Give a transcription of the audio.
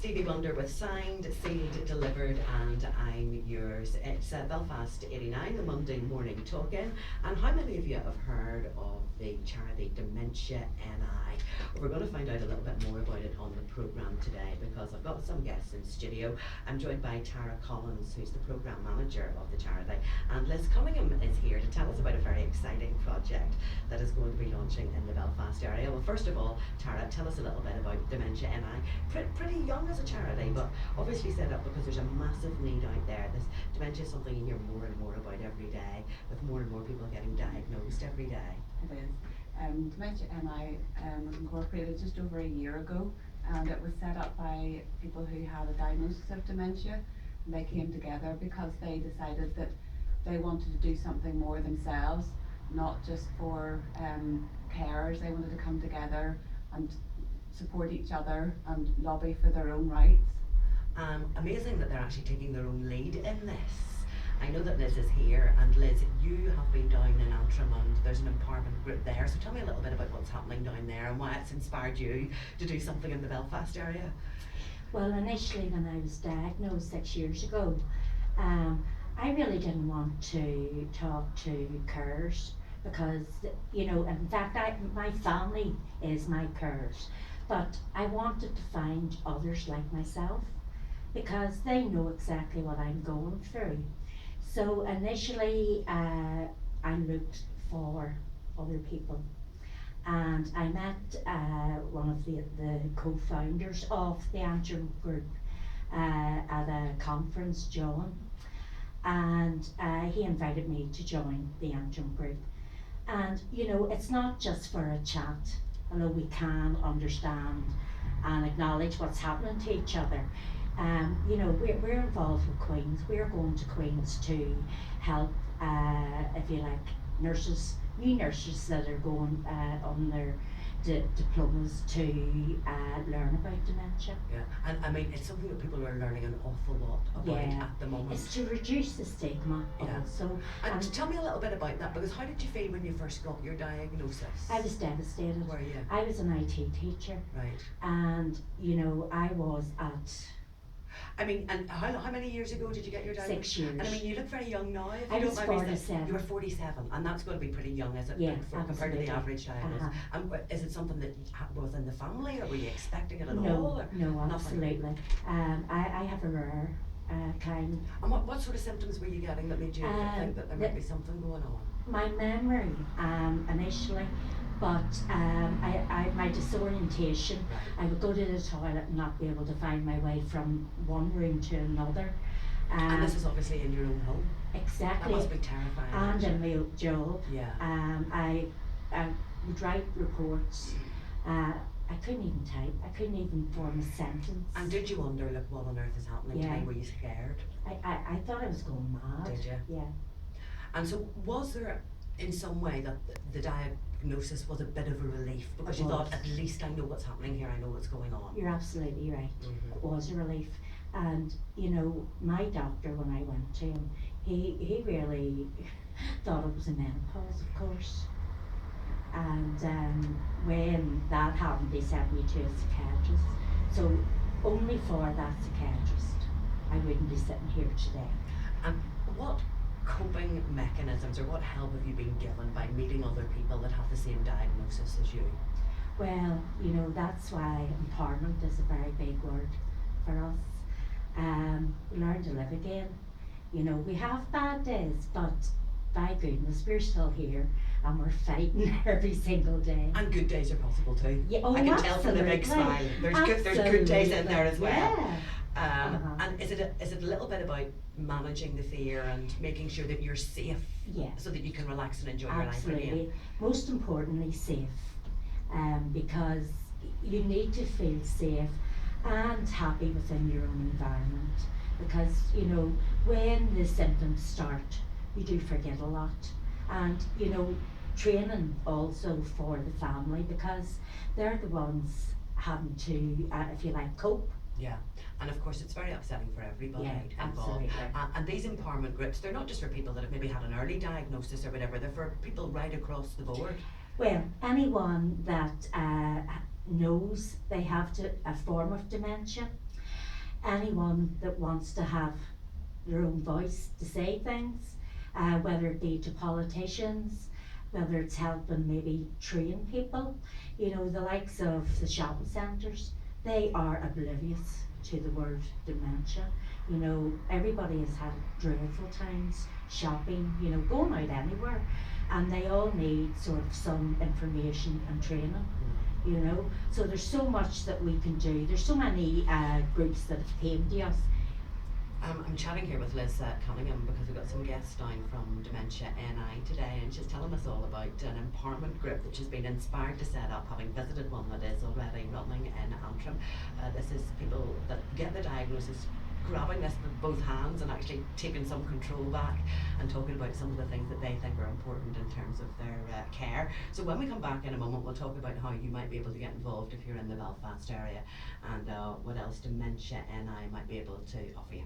Stevie Wonder with Signed, Sealed, Delivered, and I'm yours. It's Belfast 89, the Monday morning talk-in. And how many of you have heard of the charity Dementia NI? We're going to find out a little bit more about it on the programme today because I've got some guests in studio. I'm joined by Tara Collins, who's the programme manager of the charity, and Liz Cunningham is here to tell us about a very exciting project that is going to be launching in the Belfast area. Well, first of all, Tara, tell us a little bit about Dementia NI. Pretty young as a charity, but obviously set up because there's a massive need out there. This dementia is something you hear more and more about every day, with more and more people getting diagnosed every day. It is. Dementia NI was incorporated just over a year ago, and it was set up by people who had a diagnosis of dementia. And they came together because they decided that they wanted to do something more themselves, not just for carers. They wanted to come together and support each other and lobby for their own rights. Amazing that they're actually taking their own lead in this. I know that Liz is here, and Liz, you have been down in Antrim and there's an empowerment group there, so tell me a little bit about what's happening down there and why it's inspired you to do something in the Belfast area. Well, initially when I was diagnosed 6 years ago, I really didn't want to talk to carers because, you know, in fact my family is my carers, but I wanted to find others like myself because they know exactly what I'm going through. So initially I looked for other people, and I met one of the co-founders of the Antrim group at a conference, John, and he invited me to join the Antrim group. And you know, it's not just for a chat, although we can understand and acknowledge what's happening to each other. You know, we're involved with Queen's. We're going to Queen's to help, if you like, nurses, new nurses that are going on their diplomas to learn about dementia. Yeah, and I mean, it's something that people are learning an awful lot about at the moment. It's to reduce the stigma also. And tell me a little bit about that, because how did you feel when you first got your diagnosis? I was devastated. Were you? I was an IT teacher. Right. And, you know, I was at... I mean, and how many years ago did you get your diagnosis? 6 years. And I mean, you look very young now. If I you was don't mind me 47. saying. You were 47, and that's going to be pretty young, is it? Yeah, compared to the average diagnosis. And is it something that was in the family, or were you expecting it at all? No, absolutely. I have a rare kind. And what sort of symptoms were you getting that made you think that there might be something going on? My memory initially, but my disorientation, I would go to the toilet and not be able to find my way from one room to another. And this is obviously in your own home. Exactly. That must be terrifying. And in my job. Yeah. I would write reports. I couldn't even type. I couldn't even form a sentence. And did you wonder, look, what on earth is happening to me? Were you scared? I thought I was going mad. Did you? Yeah. And so was there in some way that the diagnosis was a bit of a relief, because you thought, at least I know what's happening here, I know what's going on? You're absolutely right. It was a relief. And you know, my doctor, when I went to him, he really thought it was a menopause, of course. And when that happened, they sent me to a psychiatrist. So only for that psychiatrist I wouldn't be sitting here today. And what coping mechanisms or what help have you been given by meeting other people that have the same diagnosis as you? Well, you know, that's why empowerment is a very big word for us. We learn to live again. You know, we have bad days, but by goodness, we're still here and we're fighting every single day. And good days are possible too. Yeah, oh, I can tell from the big smile. There's good days in there as well. Yeah. And is it a little bit about managing the fear and making sure that you're safe, so that you can relax and enjoy your life again? Absolutely. Most importantly, safe. Because you need to feel safe and happy within your own environment. Because, you know, when the symptoms start, you do forget a lot. And, you know, training also for the family, because they're the ones having to, if you like, cope. Yeah, and of course it's very upsetting for everybody involved. Absolutely. And these empowerment groups, they're not just for people that have maybe had an early diagnosis or whatever, they're for people right across the board. Well, anyone that knows they have a form of dementia, anyone that wants to have their own voice to say things, whether it be to politicians, whether it's helping maybe train people. You know, the likes of the shopping centres, they are oblivious to the word dementia. You know, everybody has had dreadful times shopping, you know, going out anywhere, and they all need sort of some information and training, you know. So there's so much that we can do. There's so many groups that have came to us. I'm chatting here with Lisa Cunningham because we've got some guests down from Dementia NI today, and she's telling us all about an empowerment group that she's been inspired to set up, having visited one that is already running in Antrim. This is people that get the diagnosis, grabbing this with both hands and actually taking some control back and talking about some of the things that they think are important in terms of their care. So when we come back in a moment, we'll talk about how you might be able to get involved if you're in the Belfast area, and what else Dementia NI might be able to offer you.